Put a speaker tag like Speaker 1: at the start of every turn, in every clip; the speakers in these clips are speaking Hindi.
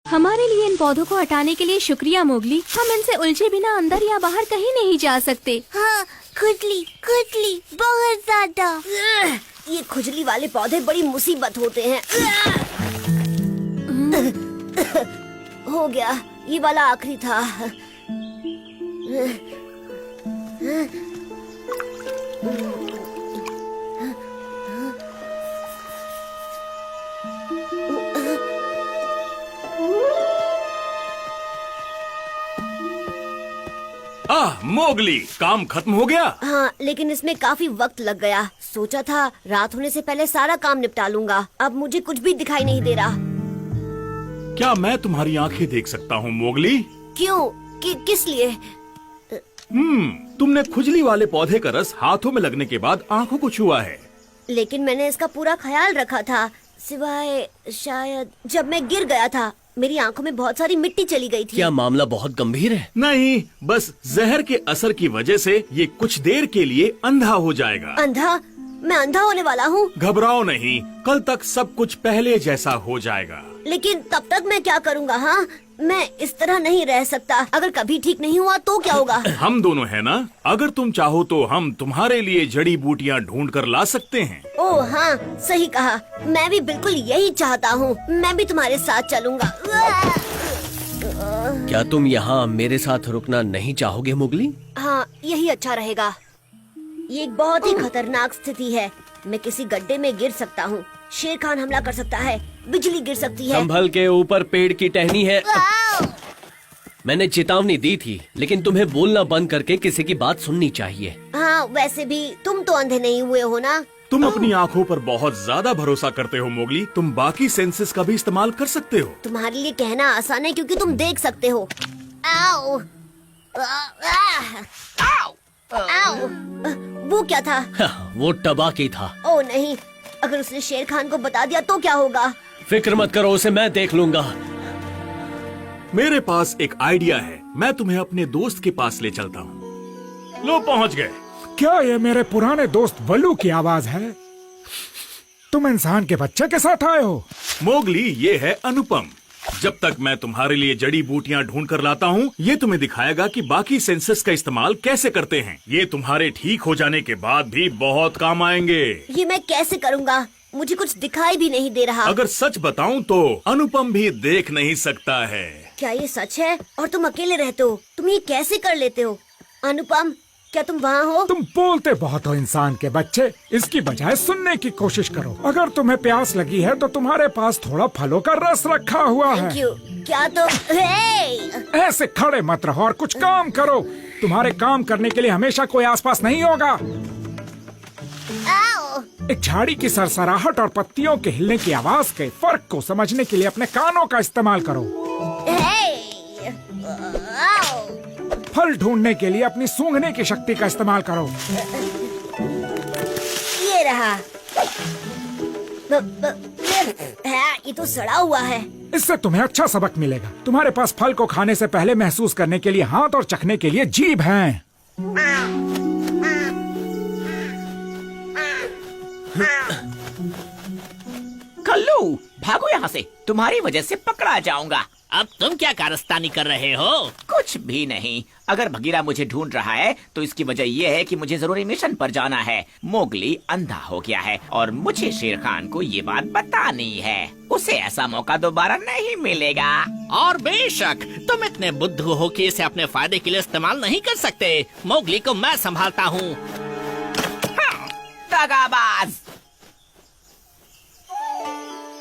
Speaker 1: हमारे लिए इन पौधों को हटाने के लिए शुक्रिया मोगली। हम इनसे उलझे बिना अंदर या बाहर कहीं नहीं जा सकते।
Speaker 2: हाँ, खुजली खुजली बहुत ज्यादा। ये खुजली वाले पौधे बड़ी मुसीबत होते हैं। हो गया, ये वाला आखिरी था।
Speaker 3: मोगली, काम खत्म हो गया?
Speaker 2: हाँ, लेकिन इसमें काफी वक्त लग गया। सोचा था रात होने से पहले सारा काम निपटा लूंगा। अब मुझे कुछ भी दिखाई नहीं दे रहा।
Speaker 3: क्या मैं तुम्हारी आंखें देख सकता हूँ मोगली?
Speaker 2: क्यों? किस लिए?
Speaker 3: तुमने खुजली वाले पौधे का रस हाथों में लगने के बाद आंखों को छुआ है।
Speaker 2: लेकिन मैंने इसका पूरा ख्याल रखा था, सिवाय शायद जब मैं गिर गया था। मेरी आंखों में बहुत सारी मिट्टी चली गई थी।
Speaker 4: क्या मामला बहुत गंभीर है?
Speaker 3: नहीं, बस जहर के असर की वजह से ये कुछ देर के लिए अंधा हो जाएगा।
Speaker 2: अंधा? मैं अंधा होने वाला हूँ?
Speaker 3: घबराओ नहीं, कल तक सब कुछ पहले जैसा हो जाएगा।
Speaker 2: लेकिन तब तक मैं क्या करूँगा? हाँ, मैं इस तरह नहीं रह सकता। अगर कभी ठीक नहीं हुआ तो क्या होगा?
Speaker 3: हम दोनों है ना, अगर तुम चाहो तो हम तुम्हारे लिए जड़ी बूटियाँ ढूंढ कर ला सकते हैं।
Speaker 2: ओह हाँ, सही कहा। मैं भी बिल्कुल यही चाहता हूँ। मैं भी तुम्हारे साथ चलूँगा।
Speaker 4: क्या तुम यहाँ मेरे साथ रुकना नहीं चाहोगे मोगली?
Speaker 2: हाँ, यही अच्छा रहेगा। ये एक बहुत ही खतरनाक स्थिति है। मैं किसी गड्ढे में गिर सकता हूँ, शेर खान हमला कर सकता है, बिजली गिर सकती है।
Speaker 4: संभल के, ऊपर पेड़ की टहनी है। मैंने चेतावनी दी थी, लेकिन तुम्हें बोलना बंद करके किसी की बात सुननी चाहिए।
Speaker 2: हाँ, वैसे भी तुम तो अंधे नहीं हुए हो ना।
Speaker 3: तुम अपनी आँखों पर बहुत ज्यादा भरोसा करते हो मोगली। तुम बाकी सेंसेस का भी इस्तेमाल कर सकते हो।
Speaker 2: तुम्हारे लिए कहना आसान है क्योंकि तुम देख सकते हो। आओ, आओ, वो क्या था?
Speaker 4: वो टबाकी था।
Speaker 2: ओह नहीं, अगर उसने शेर खान को बता दिया तो क्या होगा?
Speaker 4: फिक्र मत करो, उसे मैं देख लूंगा।
Speaker 3: मेरे पास एक आइडिया है, मैं तुम्हें अपने दोस्त के पास ले चलता हूँ। लो, पहुँच गए।
Speaker 5: क्या ये मेरे पुराने दोस्त बल्लू की आवाज है? तुम इंसान के बच्चे के साथ आए हो?
Speaker 3: मोगली, ये है अनुपम। जब तक मैं तुम्हारे लिए जड़ी बूटियाँ ढूंढ कर लाता हूँ, ये तुम्हें दिखाएगा कि बाकी सेंसेस का इस्तेमाल कैसे करते हैं। ये तुम्हारे ठीक हो जाने के बाद भी बहुत काम आएंगे।
Speaker 2: ये मैं कैसे करूँगा? मुझे कुछ दिखाई भी नहीं दे रहा।
Speaker 3: अगर सच बताऊं तो अनुपम भी देख नहीं सकता है।
Speaker 2: क्या ये सच है? और तुम अकेले रहते हो? तुम ये कैसे कर लेते हो? अनुपम, क्या तुम वहाँ हो?
Speaker 5: तुम बोलते बहुत हो इंसान के बच्चे, इसकी बजाय सुनने की कोशिश करो। अगर तुम्हें प्यास लगी है तो तुम्हारे पास थोड़ा फलों का रस रखा हुआ है।
Speaker 2: क्यों? क्या तुम
Speaker 5: ऐसे खड़े मत रहो और कुछ काम करो। तुम्हारे काम करने के लिए हमेशा कोई आसपास नहीं होगा।
Speaker 2: आओ।
Speaker 5: एक झाड़ी की सरसराहट और पत्तियों के हिलने की आवाज के फर्क को समझने के लिए अपने कानों का इस्तेमाल करो।
Speaker 2: आओ।
Speaker 5: फल ढूंढने के लिए अपनी सूंघने की शक्ति का इस्तेमाल करो।
Speaker 2: ये रहा। ये तो सड़ा हुआ है।
Speaker 5: इससे तुम्हें अच्छा सबक मिलेगा। तुम्हारे पास फल को खाने से पहले महसूस करने के लिए हाथ और चखने के लिए जीभ है।
Speaker 6: कल्लू, भागो यहाँ से, तुम्हारी वजह से पकड़ा जाऊंगा।
Speaker 7: अब तुम क्या कारस्तानी कर रहे हो?
Speaker 6: कुछ भी नहीं। अगर भगीरा मुझे ढूंढ रहा है तो इसकी वजह यह है कि मुझे जरूरी मिशन पर जाना है। मोगली अंधा हो गया है और मुझे शेर खान को ये बात बतानी है। उसे ऐसा मौका दोबारा नहीं मिलेगा।
Speaker 7: और बेशक तुम इतने बुद्धू हो कि इसे अपने फायदे के लिए इस्तेमाल नहीं कर सकते। मोगली को मैं संभालता हूँ।
Speaker 6: दगाबाज।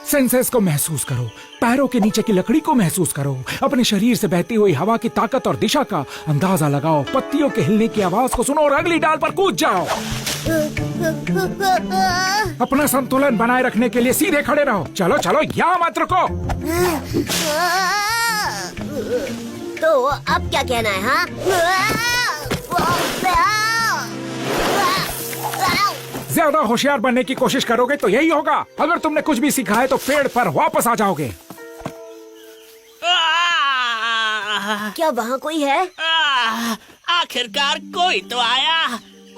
Speaker 5: सेंसेस को महसूस करो, पैरों के नीचे की लकड़ी को महसूस करो, अपने शरीर से बहती हुई हवा की ताकत और दिशा का अंदाजा लगाओ, पत्तियों के हिलने की आवाज को सुनो और अगली डाल पर कूद जाओ। अपना संतुलन बनाए रखने के लिए सीधे खड़े रहो। चलो चलो, यहाँ मत रुको।
Speaker 2: तो अब क्या कहना है? हाँ,
Speaker 5: ज्यादा होशियार बनने की कोशिश करोगे तो यही होगा। अगर तुमने कुछ भी सीखा है तो पेड़ पर वापस आ जाओगे।
Speaker 2: क्या वहाँ कोई है?
Speaker 7: आखिरकार कोई तो आया।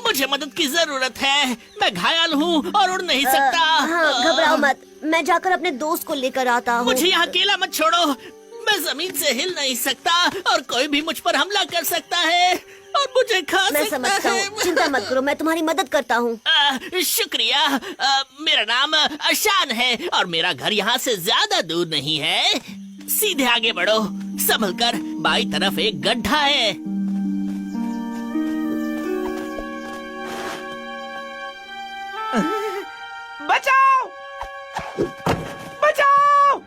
Speaker 7: मुझे मदद की जरूरत है। मैं घायल हूँ और उड़ नहीं सकता।
Speaker 2: हाँ, घबराओ मत, मैं जाकर अपने दोस्त को लेकर आता हूँ।
Speaker 7: मुझे यहाँ अकेला मत छोड़ो। जमीन से हिल नहीं सकता और कोई भी मुझ पर हमला कर सकता है और मुझे खा
Speaker 2: मैं
Speaker 7: सकता
Speaker 2: समझता
Speaker 7: है।
Speaker 2: हूँ, चिंता मत करो, मैं तुम्हारी मदद करता हूँ।
Speaker 7: शुक्रिया। मेरा नाम अशान है और मेरा घर यहाँ से ज्यादा दूर नहीं है। सीधे आगे बढ़ो, संभल कर, बाई तरफ एक गड्ढा है।
Speaker 6: बचाओ! बचाओ!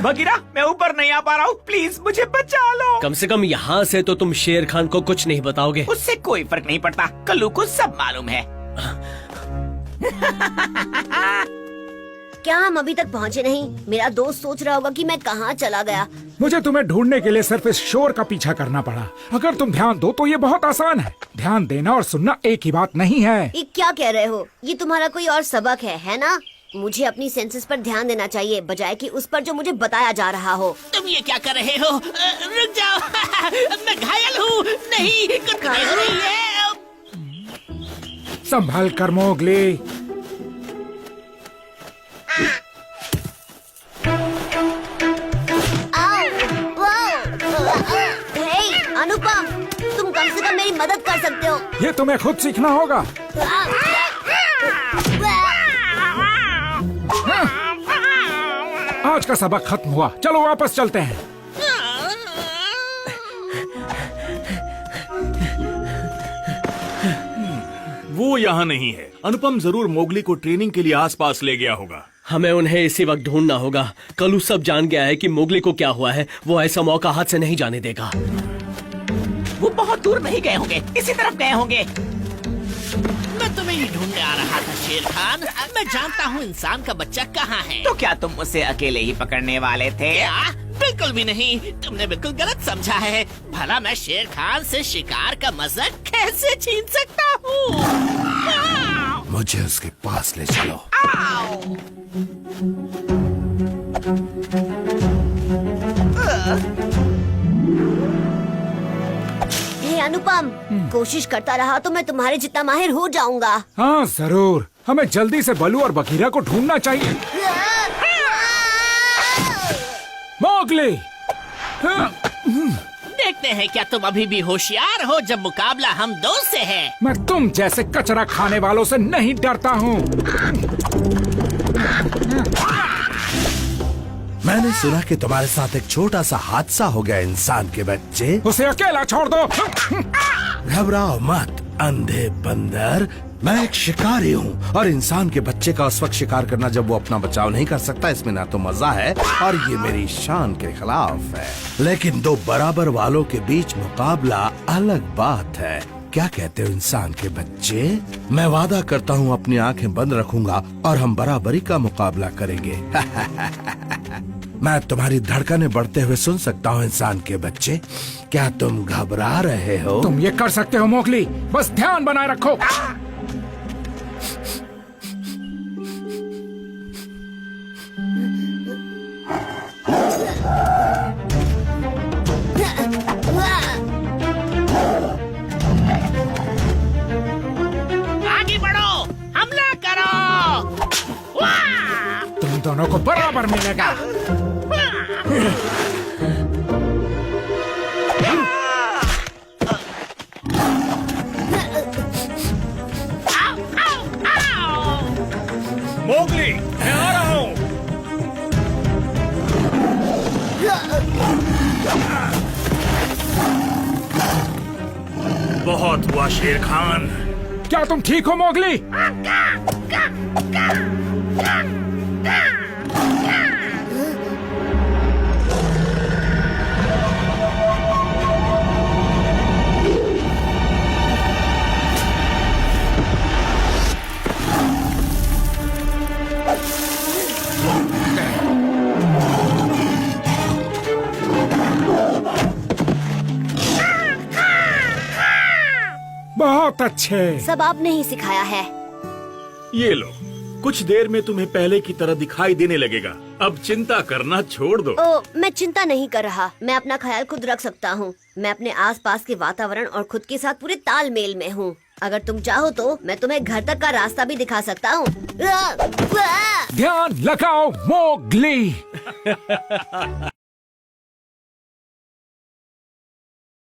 Speaker 6: बगीरा, मैं ऊपर नहीं आ पा रहा हूँ, प्लीज मुझे बचा लो।
Speaker 4: कम से कम यहाँ से तो तुम शेर खान को कुछ नहीं बताओगे।
Speaker 6: उससे कोई फर्क नहीं पड़ता, कल्लू को सब मालूम है।
Speaker 2: क्या हम अभी तक पहुँचे नहीं? मेरा दोस्त सोच रहा होगा कि मैं कहाँ चला गया।
Speaker 5: मुझे तुम्हें ढूंढने के लिए सिर्फ इस शोर का पीछा करना पड़ा। अगर तुम ध्यान दो तो ये बहुत आसान है। ध्यान देना और सुनना एक ही बात नहीं है।
Speaker 2: ये क्या कह रहे हो? ये तुम्हारा कोई और सबक है ना? मुझे अपनी सेंसेस पर ध्यान देना चाहिए बजाय कि उस पर जो मुझे बताया जा रहा हो।
Speaker 7: तुम ये क्या कर रहे हो? रुक जाओ। मैं घायल हूँ। नहीं, कुटकुटाई हो रही है।
Speaker 5: संभल कर मोगली।
Speaker 2: हे, अनुपम, तुम कम से कम मेरी मदद कर सकते हो।
Speaker 5: ये तुम्हें खुद सीखना होगा। आज का सबक खत्म हुआ, चलो वापस चलते हैं।
Speaker 3: वो यहाँ नहीं है। अनुपम जरूर मोगली को ट्रेनिंग के लिए आसपास ले गया होगा।
Speaker 4: हमें उन्हें इसी वक्त ढूंढना होगा। कलू सब जान गया है कि मोगली को क्या हुआ है। वो ऐसा मौका हाथ से नहीं जाने देगा।
Speaker 6: वो बहुत दूर नहीं गए होंगे, इसी तरफ गए होंगे।
Speaker 7: मैं तुम्हें ही ढूंढने आ रहा था शेर खान। मैं जानता हूँ इंसान का बच्चा कहाँ है।
Speaker 6: तो क्या तुम उसे अकेले ही पकड़ने वाले थे?
Speaker 7: क्या? बिल्कुल भी नहीं। तुमने बिल्कुल गलत समझा है। भला मैं शेर खान से शिकार का मजा कैसे छीन सकता हूँ?
Speaker 8: मुझे उसके पास ले चलो।
Speaker 2: हे अनुपम, कोशिश करता रहा तो मैं तुम्हारे जितना माहिर हो जाऊंगा।
Speaker 5: हाँ जरूर, हमें जल्दी से बलू और बघीरा को ढूंढना चाहिए। मोगली,
Speaker 7: देखते हैं क्या तुम अभी भी होशियार हो जब मुकाबला हम दो से है।
Speaker 5: मैं तुम जैसे कचरा खाने वालों से नहीं डरता हूँ।
Speaker 8: मैंने सुना कि तुम्हारे साथ एक छोटा सा हादसा हो गया इंसान के बच्चे।
Speaker 5: उसे अकेला छोड़ दो।
Speaker 8: घबराओ मत अंधे बंदर, मैं एक शिकारी हूँ और इंसान के बच्चे का उस वक्त शिकार करना जब वो अपना बचाव नहीं कर सकता, इसमें ना तो मजा है और ये मेरी शान के खिलाफ है। लेकिन दो बराबर वालों के बीच मुकाबला अलग बात है। क्या कहते हो इंसान के बच्चे? मैं वादा करता हूँ अपनी आंखें बंद रखूंगा और हम बराबरी का मुकाबला करेंगे। मैं तुम्हारी धड़कनें बढ़ते हुए सुन सकता हूँ इंसान के बच्चे। क्या तुम घबरा रहे हो?
Speaker 5: तुम ये कर सकते हो मोगली, बस ध्यान बनाए रखो।
Speaker 7: आगे बढ़ो, हमला करो।
Speaker 5: तुम दोनों को बराबर मिलेगा।
Speaker 3: मोगली, मैं आ रहा हूँ। बहुत हुआ शेर खान।
Speaker 5: क्या तुम ठीक हो मोगली? बहुत अच्छे।
Speaker 2: सब आपने ही सिखाया है।
Speaker 3: ये लो, कुछ देर में तुम्हें पहले की तरह दिखाई देने लगेगा। अब चिंता करना छोड़ दो।
Speaker 2: ओ, मैं चिंता नहीं कर रहा। मैं अपना ख्याल खुद रख सकता हूँ। मैं अपने आसपास के वातावरण और खुद के साथ पूरे तालमेल में हूँ। अगर तुम चाहो तो मैं तुम्हें घर तक का रास्ता भी दिखा सकता हूँ।
Speaker 5: ध्यान लगाओ मोगली।